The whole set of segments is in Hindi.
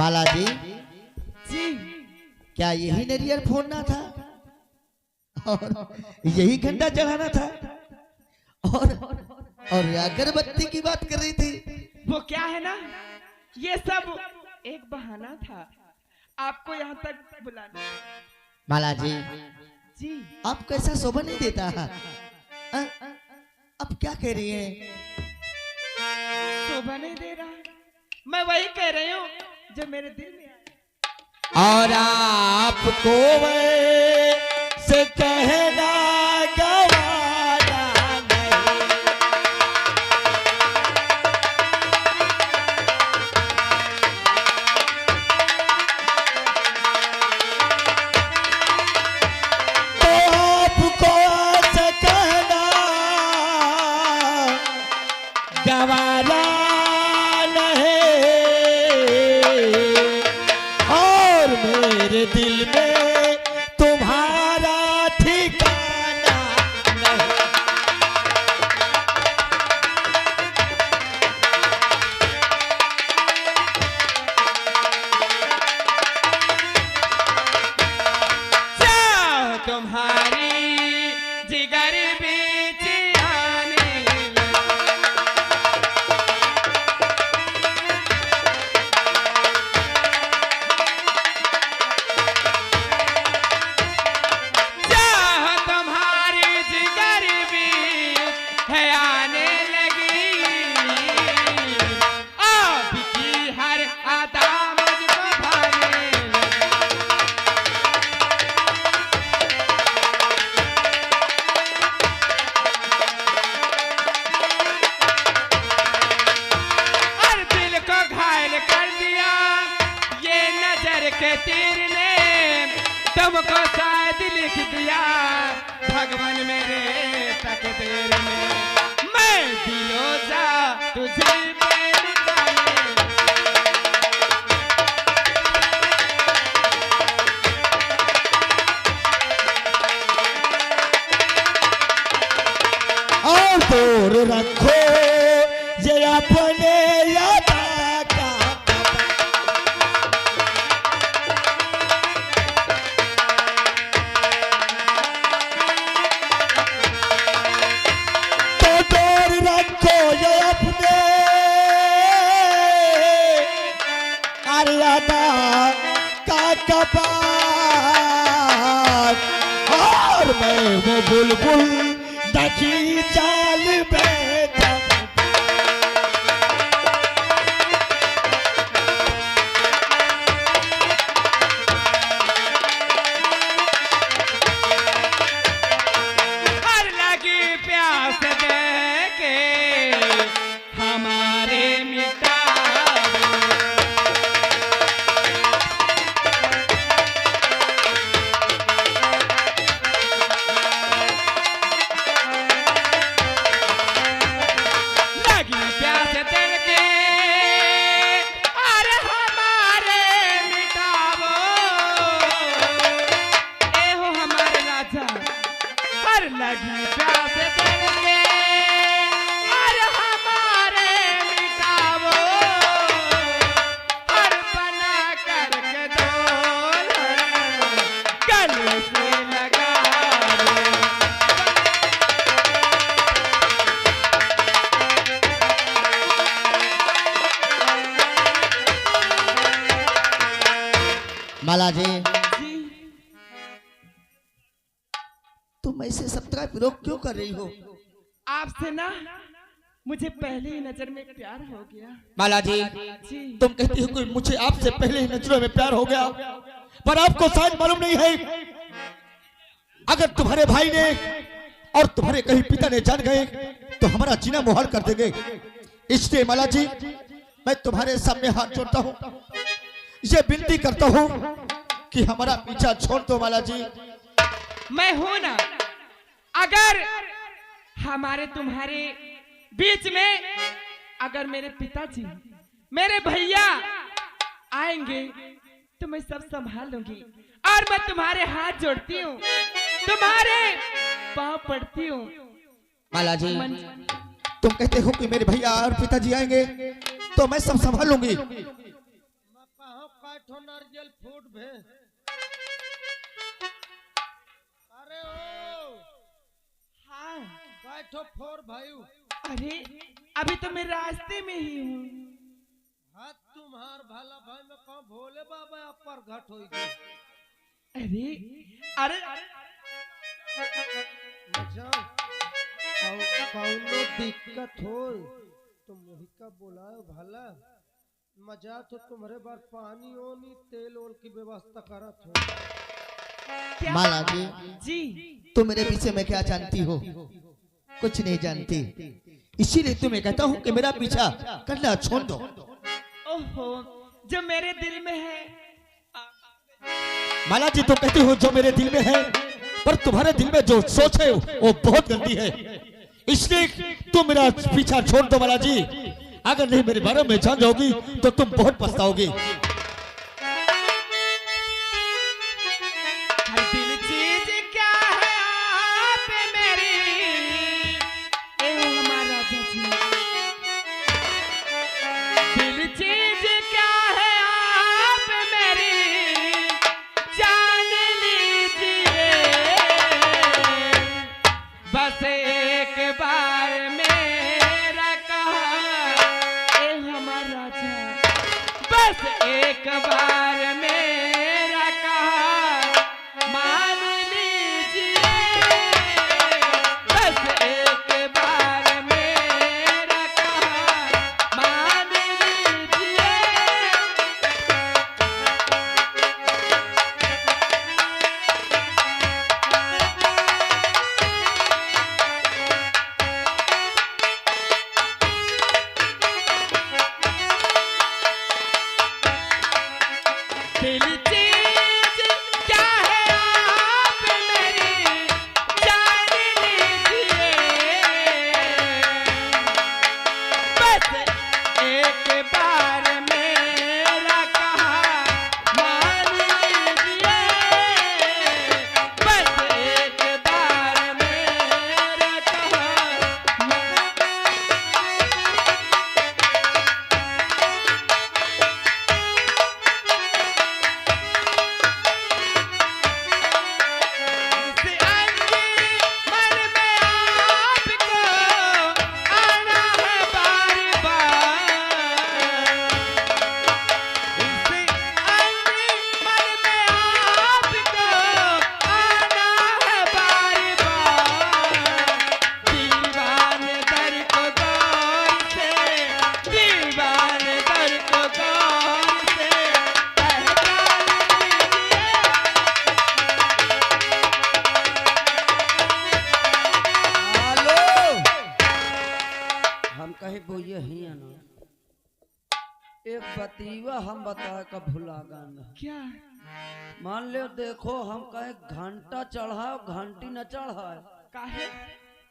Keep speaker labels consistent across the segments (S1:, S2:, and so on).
S1: माला जी
S2: जी
S1: क्या यही नारियल फोड़ना था और यही घंटा चढ़ाना था और अगरबत्ती की बात कर रही थी।
S2: वो क्या है ना, ये सब एक बहाना था आपको यहाँ तक बुलाने।
S1: माला जी
S2: जी
S1: आपको ऐसा शोभा नहीं देता है। अब क्या कह रही हैं?
S2: शोभा नहीं दे रहा, मैं वही कह रही हूँ जो मेरे दिल में है।
S1: और आपको से कहना गवारा नहीं। तो आपको से कहना गवारा मेरे दिल में तुम्हारा ठिकाना नहीं।
S2: चाह तुम्हारी जिगर बीच आने के तीर ने तुमको शायद लिख दिया भगवान मेरे तकदीर में। मैं दिलो जा तुझे पे निकाले।
S1: और दूर रखो ये अपने यादा का और मैं वो बुलबुल दखी चाल बैठा।
S2: हर लगी प्यास दे के हमारे मिटा लगी प्यास तेरे और हमारे मिटावो और बना करके दो गले से लगा
S1: माला जी तुम ऐसे सबका विरोध क्यों कर रही हो?
S2: आपसे ना मुझे पहले ही नजर में प्यार हो गया।
S1: माला जी तुम कहती हो कि मुझे आपसे पहले ही नजरों में प्यार हो गया, पर आपको शायद मालूम नहीं है अगर तुम्हारे भाई ने और तुम्हारे कहीं पिता ने जान गए तो हमारा जीना मुहाल कर देंगे। इसलिए माला जी मैं तुम्हारे सामने हाथ जोड़ता हूँ, ये विनती करता हूँ कि हमारा पीछा छोड़ दो। माला जी
S2: मैं हूं ना, अगर हमारे तुम्हारे बीच में अगर मेरे पिताजी मेरे भैया आएंगे तो मैं सब संभाल लूंगी और मैं तुम्हारे हाथ जोड़ती हूँ, तुम्हारे पांव पड़ती हूँ।
S1: माला जी तुम कहते हो कि मेरे भैया और पिताजी आएंगे तो मैं सब संभाल लूंगी,
S3: भे। अरे ओ
S2: हाँ।
S3: बैठो फोर भाई।
S2: अरे अभी तो मैं रास्ते में ही हूँ।
S3: हाथ तुम्हार भला भाई में कहाँ भोले बाबा अपर घट होई गई।
S2: अरे अरे
S3: जाओ कौनो दिक्कत हो तो मुही का बुलाओ भला। मजा तो तुम्हारे बार पानी ओनी तेल ओल की व्यवस्था करत हो।
S2: क्या?
S1: माला जी
S2: जी
S1: तुम मेरे पीछे में क्या जानती हो? कुछ नहीं जानती, इसीलिए तुम्हें कहता हूँ कि मेरा पीछा करना छोड़ दो।
S2: ओहो, जो मेरे दिल में है।
S1: माला जी तुम कहती हो जो मेरे दिल में है, पर तुम्हारे दिल में जो सोच है वो बहुत गंदी है, इसलिए तुम मेरा पीछा छोड़ दो माला जी। अगर नहीं मेरे बारे में जान जाओगी तो तुम बहुत पछताओगी।
S2: दिल चीज क्या है आप मेरी, ए हमारा जी। दिल चीज क्या है आप मेरी, जान लीजिए। बस एक बार मेरा कहा, ए हमारा जी। बस एक बार मेरा कहा मान लीजिए। बस एक बार मेरा कहा मान लीजिए। दिल चीज क्या है आप मेरी, जान लीजिए। बस एक बार मेरा कहा मान लीजिए। बस एक बार मेरा कहा से आएंगे मन में आपको आना है बार बार। से आएंगे मन में आपको आना है बार बार। दीवाने दर को गौर से, दीवाने दर को गौर से पहचान लीजिए।
S4: हेलो, हम कहे वो यही है ना। एक बतीवा हम बताए का भुला गाना।
S2: क्या?
S4: मान लो देखो हम कहे घंटा चढ़ाओ घंटी न चढ़ाए।
S2: काहे?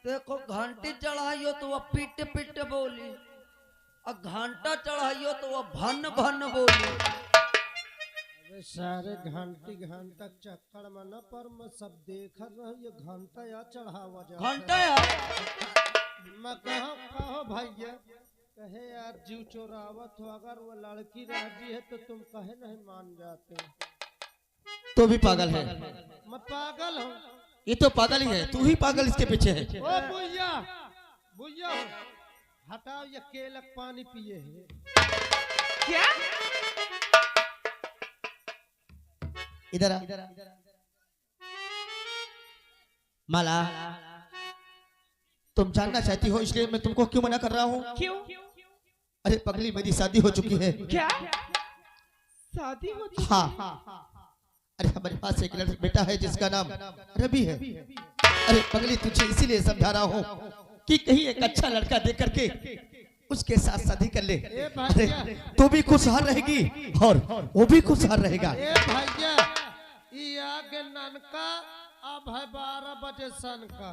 S4: देखो घंटी चढ़ाइयो तो वह पिट पिट बोली, और घंटा चढ़ाइयो तो वह भन भन बोली।
S3: अरे सारे घंटी घंटा चक्कर में न पर मैं सब देख रहा ये घंटा या चढ़ावा जा।
S4: घंटा यार
S3: मैं कहो भैया कहे यार जीव चोरावत हो, अगर वो लड़की राजी है तो तुम कहे नहीं मान जाते।
S1: तो भी पागल है,
S3: मैं पागल हूँ।
S1: ये तो पागल ही है, तू ही पागल इसके पीछे है।
S3: ओ बुइया बुइया हो, हटाओ ये केलक पानी पिए है।
S2: क्या?
S1: इधर आ माला, तुम जानना चाहती हो इसलिए मैं तुमको क्यों मना कर रहा हूँ?
S2: क्यों?
S1: अरे पगली मेरी शादी हो चुकी है।
S2: क्या? शादी हो चुकी?
S1: हाँ, अरे हमारे पास एक लड़का बेटा है जिसका नाम रवि है। अरे पगली तुझे इसीलिए समझा रहा हूँ कि कहीं एक अच्छा लड़का देख करके उसके साथ शादी कर ले। अरे तू भी खुशहाल रहेगी और वो भी खुशहाल रहेगा।
S3: ए भैया ई आगे ननका अब है 12 बजे सन का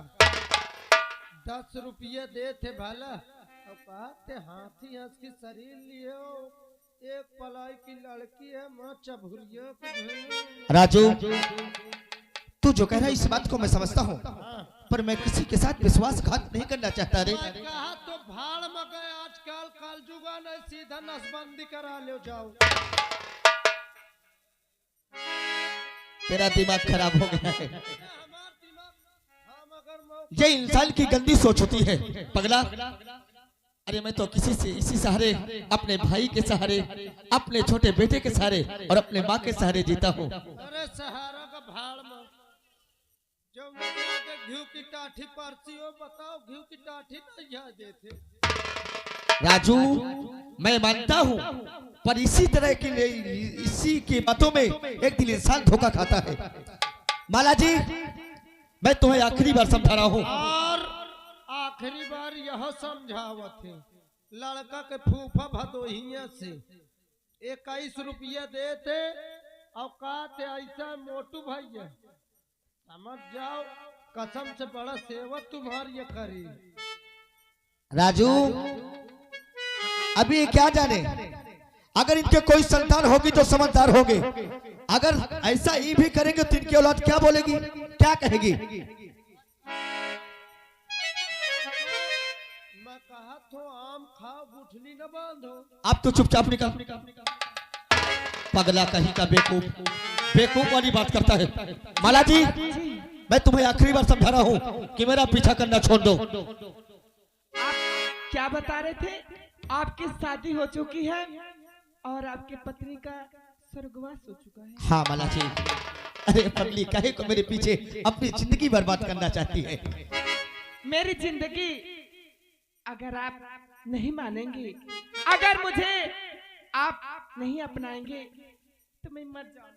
S3: 10 रुपये दे थे भला। अब कहते हाथी हंस की शरीर लिए हो, एक पलाई की लड़की है माँ चबुरिया।
S1: राजू तू जो कह रहा है इस बात को मैं समझता हूँ, पर मैं किसी के साथ विश्वासघात नहीं करना चाहता रे।
S3: मैं कहा तो भाड़ में गए आजकल कल जुगा नहीं, सीधा नसबंदी करा ले जाओ।
S1: तेरा दिमाग खराब हो गया है।
S3: हमार दिमाग हम अगर
S1: ये इंसान की गंदी सोच होती है पगला। अरे मैं तो किसी से इसी सहारे, अपने भाई के सहारे, अपने छोटे बेटे के सहारे और अपने माँ के सहारे जीता हूँ।
S3: अरे सहारा का भाड़ में जो मुझे आगे घी की टाठी परसी हो, बताओ घी की टाठी नहीं यहाँ देते।
S1: राजू मैं मानता हूँ, पर इसी तरह की इसी की बातों में एक दिन इंसान धोखा खाता है। माला जी मैं तुम्हें आखिरी बार समझा रहा हूँ।
S3: और आखिरी बार यह समझावत है, लड़का के फूफा भदोहिया से 21 रुपया देते औकात ऐसा मोटू भैया, समझ जाओ कसम से बड़ा सेवा तुम्हारी ये करी।
S1: राजू अभी क्या जाने, अगर इनके कोई संतान होगी तो समझदार होंगे, अगर ऐसा ही भी करेंगे तो इनकी औलाद क्या बोलेगी, क्या कहेगी।
S3: मैं कहा तो आम खाओ गुठली न बांधो।
S1: आप तो चुपचाप निकल। पगला कहीं का बेवकूफ, बेवकूफ वाली बात करता है। माला जी मैं तुम्हें आखिरी बार समझा रहा हूँ कि मेरा पीछा करना छोड़ दो।
S2: आप क्या बता रहे थे? आपकी शादी हो चुकी है और आपके पत्नी का स्वर्गवास हो चुका है।
S1: हाँ माला जी, अरे पगली कहे को मेरे पीछे अपनी जिंदगी बर्बाद करना चाहती है।
S2: मेरी जिंदगी अगर आप नहीं मानेंगे, अगर मुझे आप नहीं अपनाएंगे तो मैं मर जाऊंगा।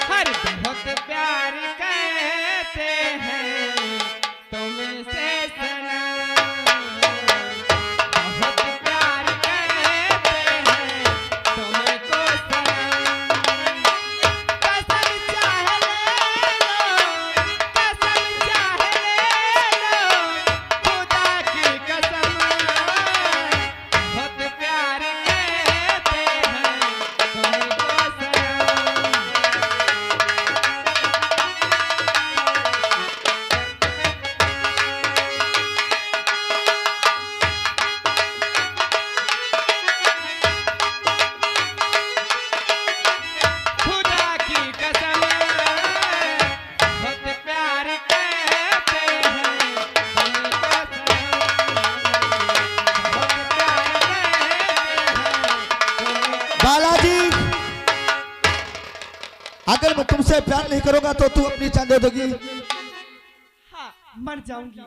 S2: हर बहुत प्यार करते हैं तुमसे सनम, बहुत प्यार करते हैं तुमको सनम। कसम चाहे ले लो, कसम चाहे ले लो, खुदा की कसम, बहुत प्यार करते हैं तुमको सनम। खुदा की कसम, बहुत प्यार करते हैं तुमको सनम, बहुत प्यार करते हैं तुमको।
S1: बालाजी अगर मैं तुमसे प्यार नहीं करूंगा तो तू अपनी जान दे दोगी।
S2: हाँ, मर जाऊंगी,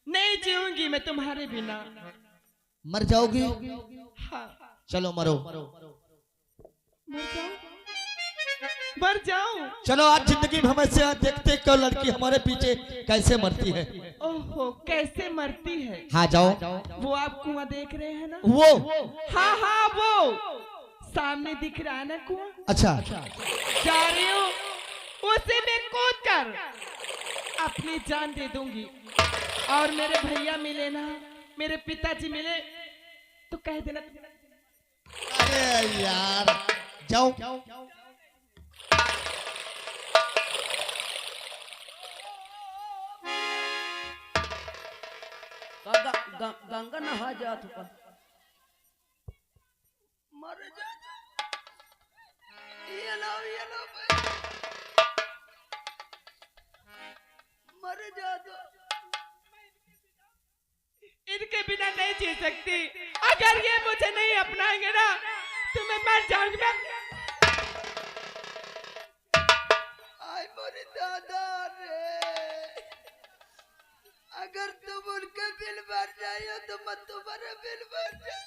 S2: नहीं जीऊंगी मैं तुम्हारे बिना।
S1: मर जाओगी,
S2: हाँ,
S1: चलो मरो।
S2: मर जाऊं, मर जाऊं।
S1: चलो आज जिंदगी में हमें से देखते क्यों लड़की हमारे पीछे कैसे मरती है।
S2: ओहो कैसे मरती है।
S1: हाँ जाओ।
S2: वो आप कुआं देख रहे हैं ना?
S1: वो
S2: हाँ हाँ वो सामने दिख रहा है ना कुआं,
S1: अच्छा
S2: जा रही हूँ उसी में कूद कर अपनी जान दे दूंगी। और मेरे भैया मिले ना, मेरे पिताजी मिले तो कह देना।
S1: अरे यार जाओ।
S4: गंगा नहा जात का मर जा। ये लो मर जा तो
S2: इनके बिना नहीं जी सकती। अगर ये मुझे नहीं अपनाएंगे ना तो मैं मर जाऊंगी।
S4: आय मोरे दादा रे, अगर तुम उनके बिल भर जाइयो तो मैं तुम्हारा बिल भर जाए।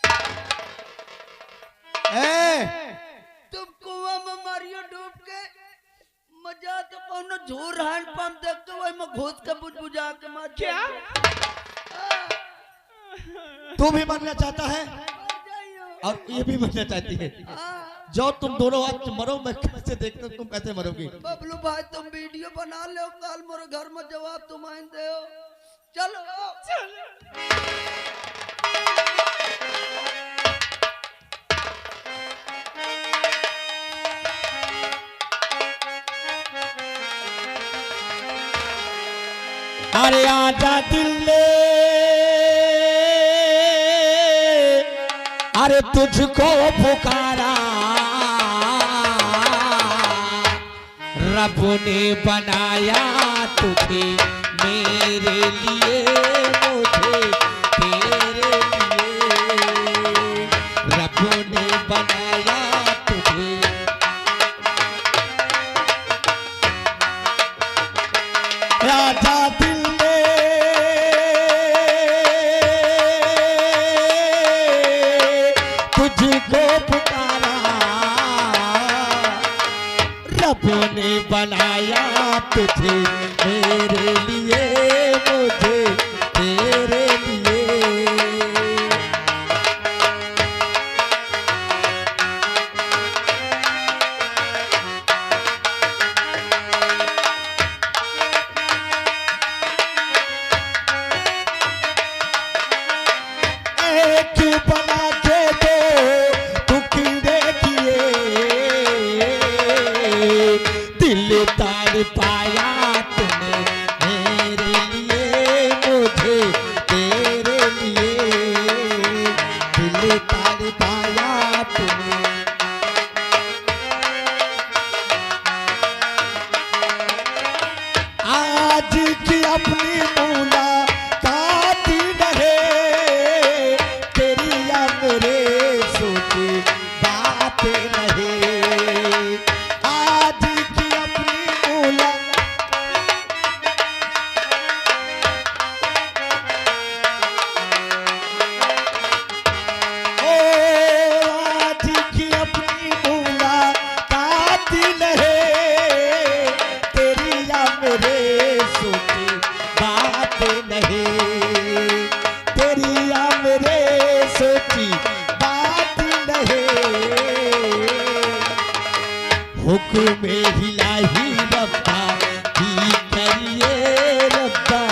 S4: तुम कुआं में मारियो डूब के, मजा तो कौनो झूर हैंड पंप देख के वही में घुस के बुझा के मार
S2: क्या?
S1: तू भी मरना चाहता है और ये भी मरना चाहती है। जो तुम दोनों आज मरो, मैं कैसे देखता हूँ तुम कैसे मरोगी।
S4: बबलू भाई तुम वीडियो बना लो, कल मेरे घर में जवाब तुम आइन दे। चलो
S1: अरे आजा दिल ले, अरे अरे तुझको पुकारा रब ने बनाया तुझे मेरे लिए, मुझे तेरे लिए। रब ने बनाया तुझे। राजा दिल ने तुझको पुकारा, रब ने बनाया तुझे मेरे लिए, मुझे तेरे लिए। एक बना के दो टुकड़े किए, दिल ताड़ पाया तूने मेरे लिए, मुझे तेरे लिए। दिल ताड़ पाया तूने। आज की अपनी मुलाकात रहे, तेरी या मेरे सोची बातें रहे। आज की अपनी आज की अपनी मुलाकात रहे, तेरी या मेरे सोची बातें नहीं। तेरी या मेरे सोची बात नहीं। हुक्म इलाही रब्बा की करिए, रब्बा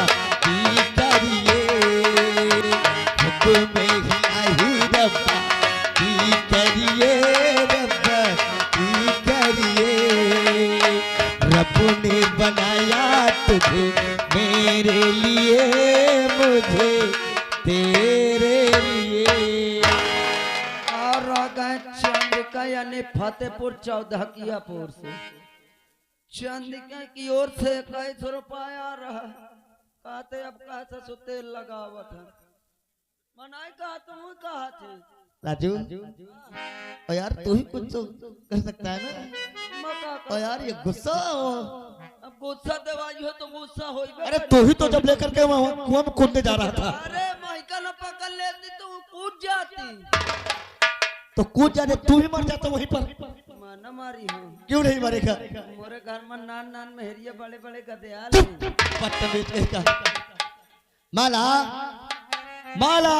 S1: की करिए। हुक्म इलाही रब्बा की करिए, रब्बा की करिए। रब ने बनाया तुझे मेरे लिए, मुझे तेरे लिए।
S4: और आ गए चंद्रिका यानी फतेहपुर चौदहकियापुर से। चंद्रिका की ओर से 21 रुपया रहा। कहते अब कैसे सुते लगावत है मनाई कहा तुम कहा थे
S1: राजू, और यार तू ही कुछ तो कर सकता है ना। और यार ये गुस्सा
S4: अब गुस्सा देवाई हो तो गुस्सा हो।
S1: अरे तू ही तो जब लेकर के वहाँ कुआं में कूदने जा रहा था।
S4: अरे माइका न पकड़ लेती तो कूद जाती।
S1: तो कूद जाने, तू ही मर जाता वहीं पर।
S4: माना मारी हूँ।
S1: क्यों नहीं मरेगा?
S4: मोरे घर में नान नान मेहरिया बड़े बड़े गदयाल
S1: चुप, बदतमीज कहेगा। माला, माला,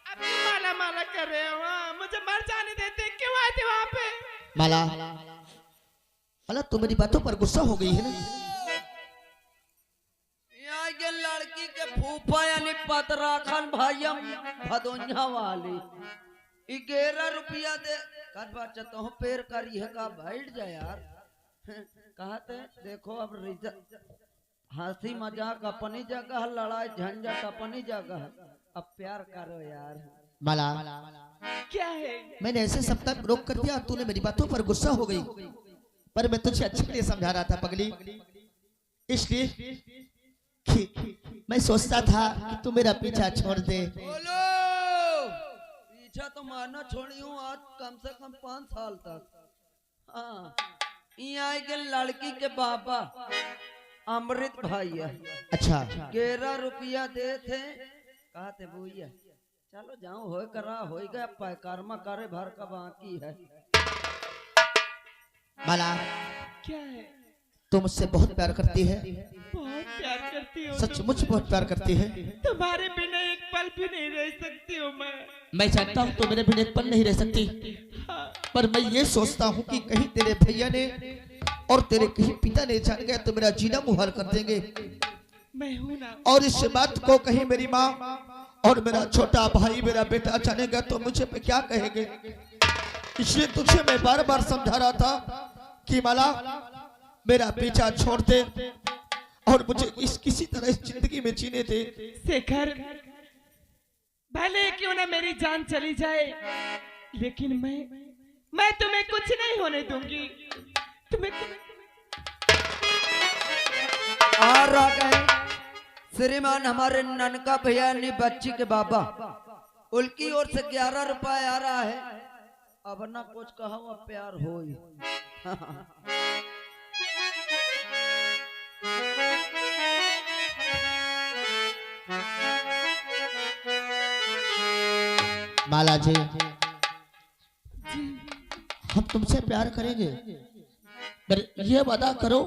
S2: अभी माला माला कर रहे हो। मुझे मर जाने देते, क्यों आए थे वहाँ पे?
S1: माला, माला तू मेरी बातों पर गुस्सा हो गई है ना?
S4: यहाँ के लड़की के फूफा यानी पतराखन भैया भदोनिया वाली 11 रुपया दे कर बात चाहता हूँ पेड़ करी है का बैठ जाए यार। कहते देखो अब हंसी मजाक अपनी जगह, लड़ाई झंझट अपनी जगह, अब प्यार करो यार।
S1: माला,
S2: क्या है?
S1: मैंने ऐसे सब तक रोक कर दिया, तूने मेरी बातों पर गुस्सा हो गई। पर मैं तुझे अच्छे के लिए समझा रहा था पगली, इसलिए कि मैं सोचता था कि तू मेरा पीछा छोड़ दे।
S4: बोलो पीछा तो मारना छोड़ी हूँ आज कम से कम 5 साल तक। हाँ यहाँ के लड़की के बाबा अमृत भैया
S1: अच्छा
S4: 11 रुपया दे थे। कहा थे भैया चलो जाऊं हो करा हो गया पैकारमा करे भर का बाकी है।
S1: माला,
S2: क्या है?
S1: तू मुझसे बहुत प्यार करती है,
S2: बहुत प्यार करती हूँ।
S1: सचमुच बहुत प्यार करती है।
S2: तुम्हारे बिना एक पल भी नहीं रह सकती हूँ
S1: मैं जानता हूँ तो मेरे बिना एक पल नहीं रह सकती।
S2: हाँ।
S1: पर मैं ये सोचता हूँ कि कहीं तेरे भैया ने और तेरे कहीं पिता ने जान गया तो मेरा जीना मुहाल कर देंगे।
S2: मैं हूँ ना।
S1: और इस बात को कहीं मेरी माँ और मेरा छोटा भाई मेरा बेटा जानेगा तो मुझे पे क्या कहेंगे। इसलिए तुझे मैं बार बार समझा रहा था कि माला मेरा पीछा छोड़ दे और मुझे इस किसी तरह इस जिंदगी में जीने दे।
S2: शेखर भले क्यों ना मेरी जान चली जाए, लेकिन मैं तुम्हें कुछ नहीं होने दूंगी। तुम्हें
S4: आ गए श्रीमान हमारे ननका भैया ने बच्ची के बाबा, उनकी ओर से 11 रुपए आ रहा है। अब ना कुछ कहा हुआ प्यार हो
S1: माला जी, हम तुमसे प्यार करेंगे, पर यह वादा करो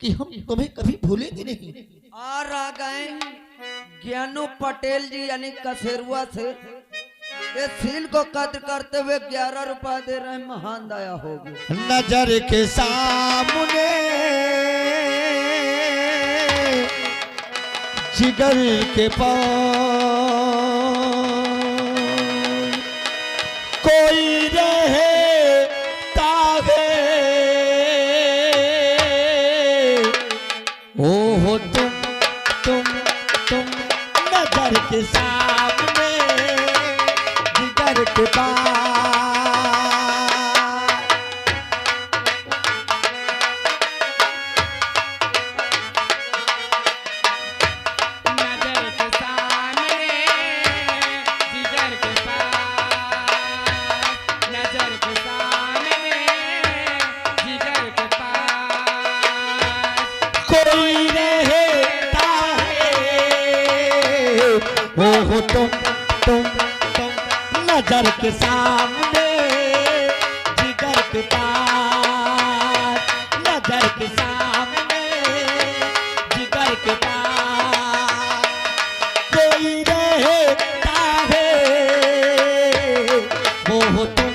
S1: कि हम तुम्हें कभी भूलेंगे नहीं।
S4: आ गए ज्ञानू पटेल जी यानी कसेरुआ से, ये सील को कद्र करते हुए 11 रुपए दे रहे हैं। महान दया होगी।
S1: नजर के सामने जिगर के पास कोई रहे तागे, ओ तुम नजर के सामने जिगर के पास।
S2: नजर के सामने जिगर के पास, नजर के सामने जिगर के पास
S1: कोई रहता है, ओ तुम नजर के सामने जिगर के पास, नजर के सामने जिगर के पास कोई रहता है, वो तुम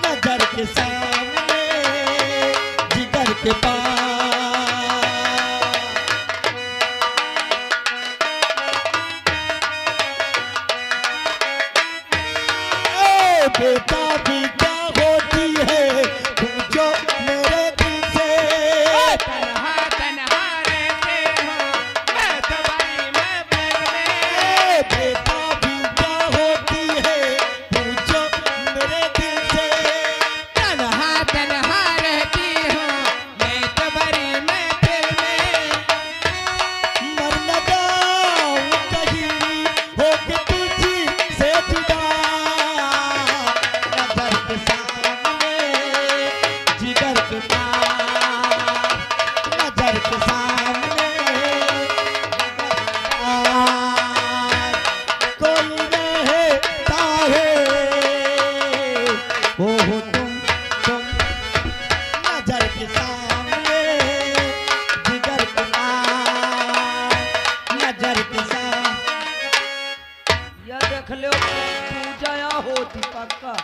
S1: नजर के सामने जिगर के पास। बेटा भी क्या होती है पूछो मेरे दिल से,
S2: तन्हा तन्हा रहते हो मैं तुम्हारी महफिल में।
S1: बेटा भी क्या होती है पूछो मेरे दिल से,
S2: तन्हा तन्हा रहती हो मैं तुम्हारी महफिल में।
S1: मर न जाऊं कहीं होके तुझी से जुदा, नजर के सामने जिगर के पास, नजर के सामने कोई रहता है, ओ तुम नजर के सामने जिगर के पास, नजर के सामने।
S4: यह देख लो पूजा होती पक्का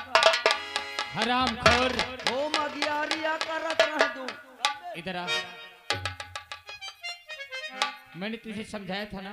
S2: हरामखोर,
S4: होम अगियारिया करत रह दू।
S2: इधर आ। मैंने तुझे समझाया था ना।